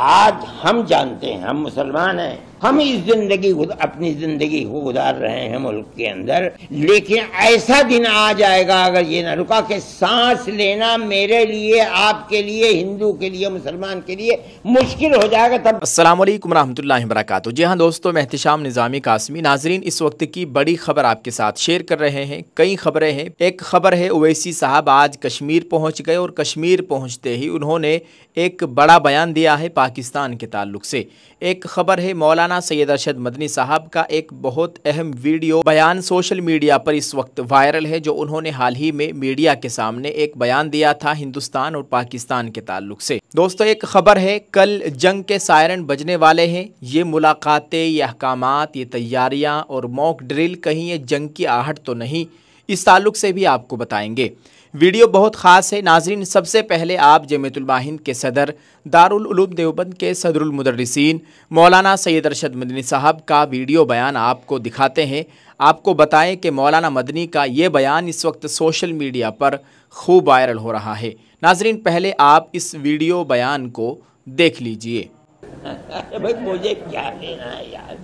आज हम जानते हैं, हम मुसलमान हैं, हम इस जिंदगी अपनी जिंदगी को गुजार रहे हैं मुल्क के अंदर, लेकिन ऐसा दिन आ जाएगा अगर ये ना रुका कि सांस लेना मेरे लिए, आपके लिए, हिंदू के लिए, मुसलमान के लिए मुश्किल हो जाएगा। तब अस्सलाम वालेकुम रहमतुल्लाहि व बरकातुहू। जी हाँ दोस्तों, मैं एहतिशाम निज़ामी कासमी। नाजरीन, इस वक्त की बड़ी खबर आपके साथ शेयर कर रहे हैं। कई खबरें हैं। एक खबर है, ओवैसी साहब आज कश्मीर पहुँच गए और कश्मीर पहुँचते ही उन्होंने एक बड़ा बयान दिया है पाकिस्तान के ताल्लुक से। एक खबर है, मौलाना सैयद अरशद मदनी साहब का एक बहुत अहम वीडियो बयान सोशल मीडिया पर इस वक्त वायरल है, जो उन्होंने हाल ही में मीडिया के सामने एक बयान दिया था हिंदुस्तान और पाकिस्तान के ताल्लुक से। दोस्तों, एक खबर है, कल जंग के सायरन बजने वाले हैं। ये मुलाकातें, ये अहकामात, ये तैयारियां और मॉक ड्रिल कहीं ये जंग की आहट तो नहीं, इस ताल्लुक से भी आपको बताएंगे। वीडियो बहुत ख़ास है नाजरीन। सबसे पहले आप जमीयतुल हिंद के सदर, दारुल उलूम देवबंद के सदरुल मुदर्रिसीन मौलाना सैयद अरशद मदनी साहब का वीडियो बयान आपको दिखाते हैं। आपको बताएं कि मौलाना मदनी का ये बयान इस वक्त सोशल मीडिया पर खूब वायरल हो रहा है। नाजरीन, पहले आप इस वीडियो बयान को देख लीजिए। भाई मुझे क्या लेना है यार,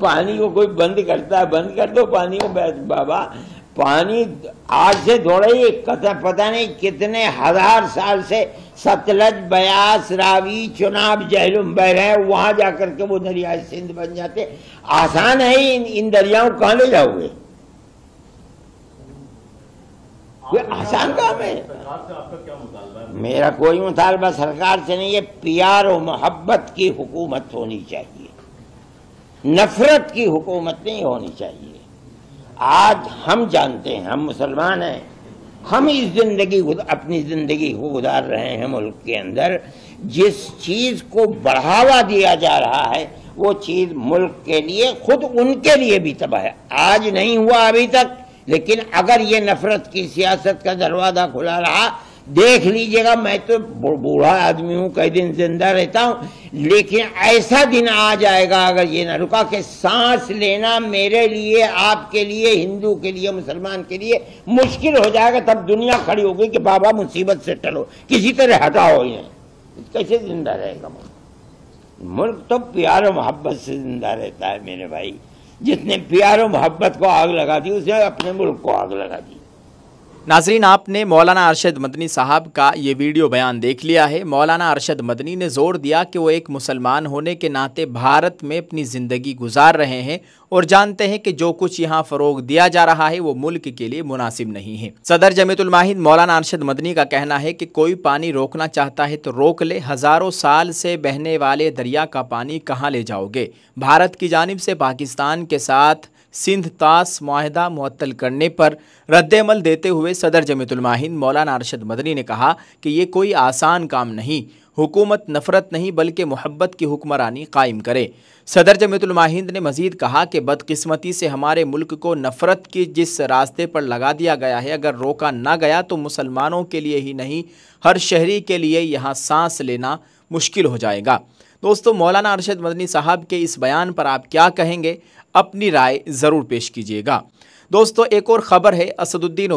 पानी को कोई बंद करता है, बंद कर दो पानी को। बाबा, पानी आज से थोड़ा ही पता नहीं कितने हजार साल से सतलज, बयास, रावी, चुनाब, जहलुम बह रहे हैं, वहां जाकर के वो दरिया सिंध बन जाते। आसान है इन दरियाओं कहां ले जाओगे? ये आसान काम है। मेरा कोई मुतालबा सरकार से नहीं है। प्यार और मोहब्बत की हुकूमत होनी चाहिए, नफरत की हुकूमत नहीं होनी चाहिए। आज हम जानते हैं, हम मुसलमान हैं, हम इस जिंदगी अपनी जिंदगी को गुजार रहे हैं मुल्क के अंदर। जिस चीज को बढ़ावा दिया जा रहा है वो चीज मुल्क के लिए, खुद उनके लिए भी तबाह है। आज नहीं हुआ अभी तक, लेकिन अगर ये नफरत की सियासत का दरवाजा खुला रहा, देख लीजिएगा। मैं तो बूढ़ा आदमी हूं, कई दिन जिंदा रहता हूं, लेकिन ऐसा दिन आ जाएगा अगर ये ना रुका कि सांस लेना मेरे लिए, आपके लिए, हिंदू के लिए, मुसलमान के लिए मुश्किल हो जाएगा। तब दुनिया खड़ी होगी कि बाबा मुसीबत से टलो, किसी तरह हटाओ इन्हें। कैसे जिंदा रहेगा मुल्क? तो प्यार और मोहब्बत से जिंदा रहता है मेरे भाई। जिसने प्यार और मोहब्बत को आग लगा दी, उसने अपने मुल्क को आग लगा दी। नाजरीन, आपने मौलाना अरशद मदनी साहब का ये वीडियो बयान देख लिया है। मौलाना अरशद मदनी ने ज़ोर दिया कि वो एक मुसलमान होने के नाते भारत में अपनी ज़िंदगी गुजार रहे हैं और जानते हैं कि जो कुछ यहाँ फ़रोग दिया जा रहा है वो मुल्क के लिए मुनासिब नहीं है। सदर जमीयतुल हिंद मौलाना अरशद मदनी का कहना है कि कोई पानी रोकना चाहता है तो रोक ले। हज़ारों साल से बहने वाले दरिया का पानी कहाँ ले जाओगे? भारत की जानिब से पाकिस्तान के साथ सिंध तास मुआहदा मुअत्तल करने पर रद्द-ए-अमल देते हुए सदर जमीयतुल हिंद मौलाना अरशद मदनी ने कहा कि ये कोई आसान काम नहीं, हुकूमत नफ़रत नहीं बल्कि मोहब्बत की हुक्मरानी कायम करे। सदर जमीयतुल हिंद ने मज़ीद कहा कि बदकिस्मती से हमारे मुल्क को नफ़रत के जिस रास्ते पर लगा दिया गया है, अगर रोका ना गया तो मुसलमानों के लिए ही नहीं, हर शहरी के लिए यहाँ सांस लेना मुश्किल हो जाएगा। दोस्तों, मौलाना अरशद मदनी साहब के इस बयान पर आप क्या कहेंगे? अपनी राय ज़रूर पेश कीजिएगा। दोस्तों, एक और ख़बर है, असदुद्दीन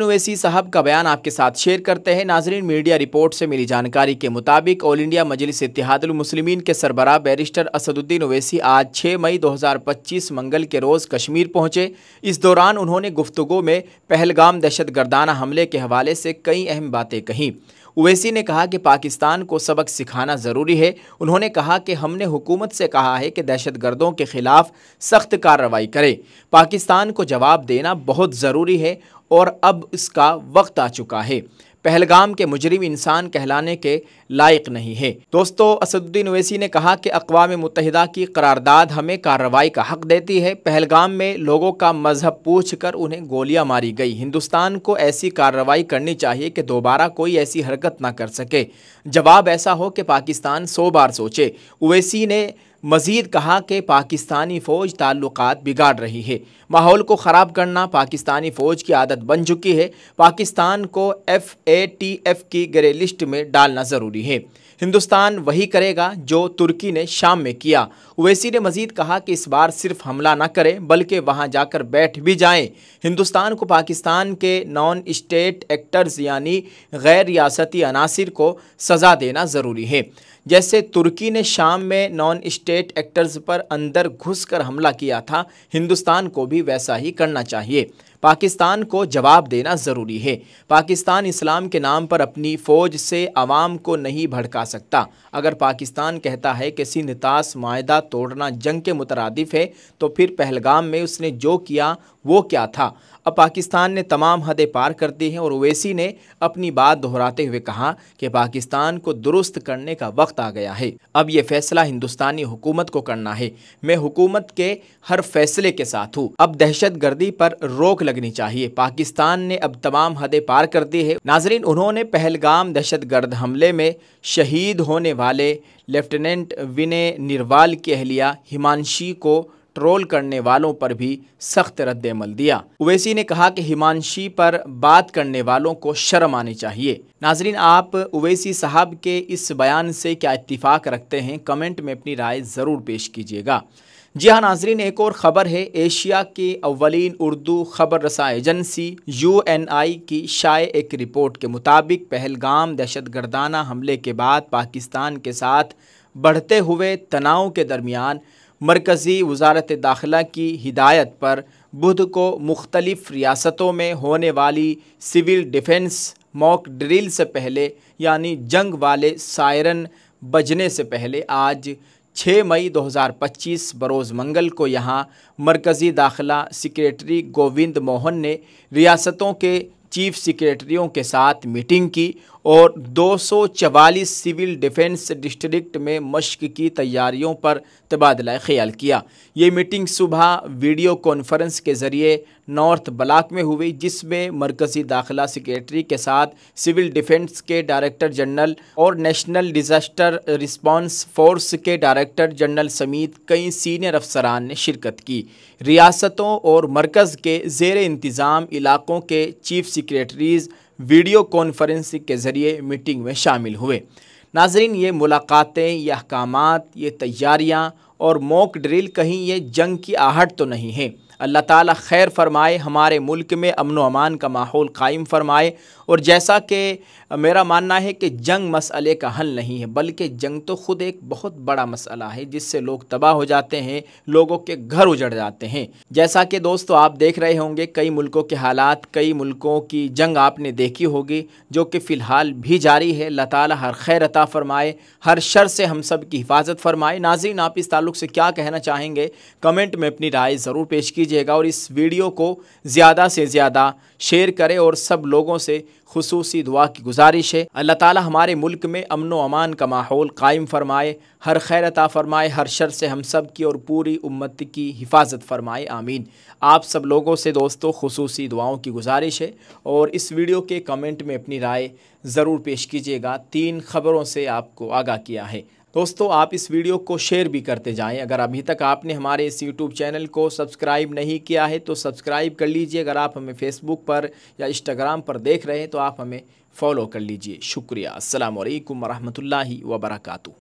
ओवैसी साहब का बयान आपके साथ शेयर करते हैं। नाजरीन, मीडिया रिपोर्ट से मिली जानकारी के मुताबिक ऑल इंडिया मजलिस इत्तेहादुल मुस्लिमीन के सरबराह बैरिस्टर असदुद्दीन ओवैसी आज 6 मई 2025 मंगल के रोज़ कश्मीर पहुँचे। इस दौरान उन्होंने गुफ्तगू में पहलगाम दहशतगर्दाना हमले के हवाले से कई अहम बातें कहीं। ओवैसी ने कहा कि पाकिस्तान को सबक सिखाना ज़रूरी है। उन्होंने कहा कि हमने हुकूमत से कहा है कि दहशतगर्दों के ख़िलाफ़ सख्त कार्रवाई करे। पाकिस्तान को जवाब देना बहुत ज़रूरी है और अब इसका वक्त आ चुका है। पहलगाम के मुजरिम इंसान कहलाने के लायक नहीं है। दोस्तों, असदुद्दीन ओवैसी ने कहा कि अक़वाम मुत्तहिदा की करारदाद हमें कार्रवाई का हक़ देती है। पहलगाम में लोगों का मजहब पूछ कर उन्हें गोलियां मारी गई। हिंदुस्तान को ऐसी कार्रवाई करनी चाहिए कि दोबारा कोई ऐसी हरकत ना कर सके। जवाब ऐसा हो कि पाकिस्तान 100 बार सोचे। ओवैसी ने मजीद कहा कि पाकिस्तानी फ़ौज ताल्लुकात बिगाड़ रही है, माहौल को ख़राब करना पाकिस्तानी फ़ौज की आदत बन चुकी है। पाकिस्तान को FATF की ग्रे लिस्ट में डालना ज़रूरी है। हिंदुस्तान वही करेगा जो तुर्की ने शाम में किया। ओवैसी ने मजीद कहा कि इस बार सिर्फ हमला न करें बल्कि वहां जाकर बैठ भी जाएं। हिंदुस्तान को पाकिस्तान के नॉन स्टेट एक्टर्स यानी गैर रियासती अनासिर को सज़ा देना ज़रूरी है। जैसे तुर्की ने शाम में नॉन स्टेट एक्टर्स पर अंदर घुसकर हमला किया था, हिंदुस्तान को भी वैसा ही करना चाहिए। पाकिस्तान को जवाब देना ज़रूरी है। पाकिस्तान इस्लाम के नाम पर अपनी फ़ौज से अवाम को नहीं भड़का सकता। अगर पाकिस्तान कहता है कि सिंध तास मायदा तोड़ना जंग के मुतरादिफ है, तो फिर पहलगाम में उसने जो किया वो क्या था? अब पाकिस्तान ने तमाम हदें पार कर दी हैं और ओवैसी ने अपनी बात दोहराते हुए कहा कि पाकिस्तान को दुरुस्त करने का वक्त आ गया है। अब ये फैसला हिंदुस्तानी हुकूमत को करना है। मैं हुकूमत के हर फैसले के साथ हूँ। अब दहशतगर्दी पर रोक लगनी चाहिए। पाकिस्तान ने अब तमाम हदें पार कर दी है। नाजरीन, उन्होंने पहलगाम दहशतगर्द हमले में शहीद होने वाले लेफ्टिनेंट विनय निरवाल की अहलिया हिमांशी को ट्रोल करने वालों पर भी सख्त रद्द-ए-अमल दिया। ओवैसी ने कहा कि हिमांशी पर बात करने वालों को शर्म आनी चाहिए। नाजरीन, आप ओवैसी साहब के इस बयान से क्या इत्तिफाक रखते हैं? कमेंट में अपनी राय ज़रूर पेश कीजिएगा। जी हाँ नाजरीन, एक और ख़बर है। एशिया की अव्वलीन उर्दू ख़बर रसा एजेंसी UNI की शाये एक रिपोर्ट के मुताबिक पहलगाम दहशतगर्दाना हमले के बाद पाकिस्तान के साथ बढ़ते हुए तनाव के दरमियान मरकज़ी वज़ारत दाखिला की हिदायत पर बुध को मुख्तलिफ़ रियासतों में होने वाली सिविल डिफेंस मॉक ड्रिल से पहले यानी जंग वाले सायरन बजने से पहले आज 6 मई 2025 बरोज़ मंगल को यहाँ मरकज़ी दाखिला सेक्रेटरी गोविंद मोहन ने रियासतों के चीफ सेक्रेटरियों के साथ मीटिंग की और 244 सिविल डिफेंस डिस्ट्रिक्ट में मश्क की तैयारियों पर तबादला ख्याल किया। ये मीटिंग सुबह वीडियो कॉन्फ्रेंस के ज़रिए नॉर्थ ब्लॉक में हुई, जिसमें मरकज़ी दाखिला सेक्रेटरी के साथ सिविल डिफेंस के डायरेक्टर जनरल और नेशनल डिज़ास्टर रिस्पांस फोर्स के डायरेक्टर जनरल समेत कई सीनियर अफसरान ने शिरकत की। रियासतों और मरकज़ के ज़ेर इंतज़ाम इलाक़ों के चीफ सेक्रेटरीज़ वीडियो कॉन्फ्रेंसिंग के ज़रिए मीटिंग में शामिल हुए। नाज़रीन, ये मुलाकातें, ये अहकामात, ये तैयारियाँ और मॉक ड्रिल कहीं ये जंग की आहट तो नहीं है। अल्लाह ताला खैर फरमाए, हमारे मुल्क में अमन व अमान का माहौल कायम फरमाए। और जैसा कि मेरा मानना है कि जंग मसले का हल नहीं है, बल्कि जंग तो ख़ुद एक बहुत बड़ा मसला है जिससे लोग तबाह हो जाते हैं, लोगों के घर उजड़ जाते हैं। जैसा कि दोस्तों आप देख रहे होंगे कई मुल्कों के हालात, कई मुल्कों की जंग आपने देखी होगी जो कि फ़िलहाल भी जारी है। अल्लाह ताला हर खैर अता फ़रमाए, हर शर से हम सब की हिफाजत फ़रमाए। नाज़रीन, आप इस ताल्लुक़ से क्या कहना चाहेंगे? कमेंट में अपनी राय ज़रूर पेश कीजिएगा और इस वीडियो को ज़्यादा से ज़्यादा शेयर करें और सब लोगों से खुसूसी दुआ की गुजारिश है। अल्लाह ताला हमारे मुल्क में अमन व अमान का माहौल कायम फरमाए, हर खैर अता फ़रमाए, हर शर से हम सब की और पूरी उम्मत की हिफाजत फ़रमाए, आमीन। आप सब लोगों से दोस्तों खुसूसी दुआओं की गुजारिश है और इस वीडियो के कमेंट में अपनी राय ज़रूर पेश कीजिएगा। 3 खबरों से आपको आगाह किया है। दोस्तों आप इस वीडियो को शेयर भी करते जाएं। अगर अभी तक आपने हमारे इस यूट्यूब चैनल को सब्सक्राइब नहीं किया है तो सब्सक्राइब कर लीजिए। अगर आप हमें फेसबुक पर या इंस्टाग्राम पर देख रहे हैं तो आप हमें फॉलो कर लीजिए। शुक्रिया। अस्सलामु अलैकुम वरहमतुल्लाहि वबरकातुहू।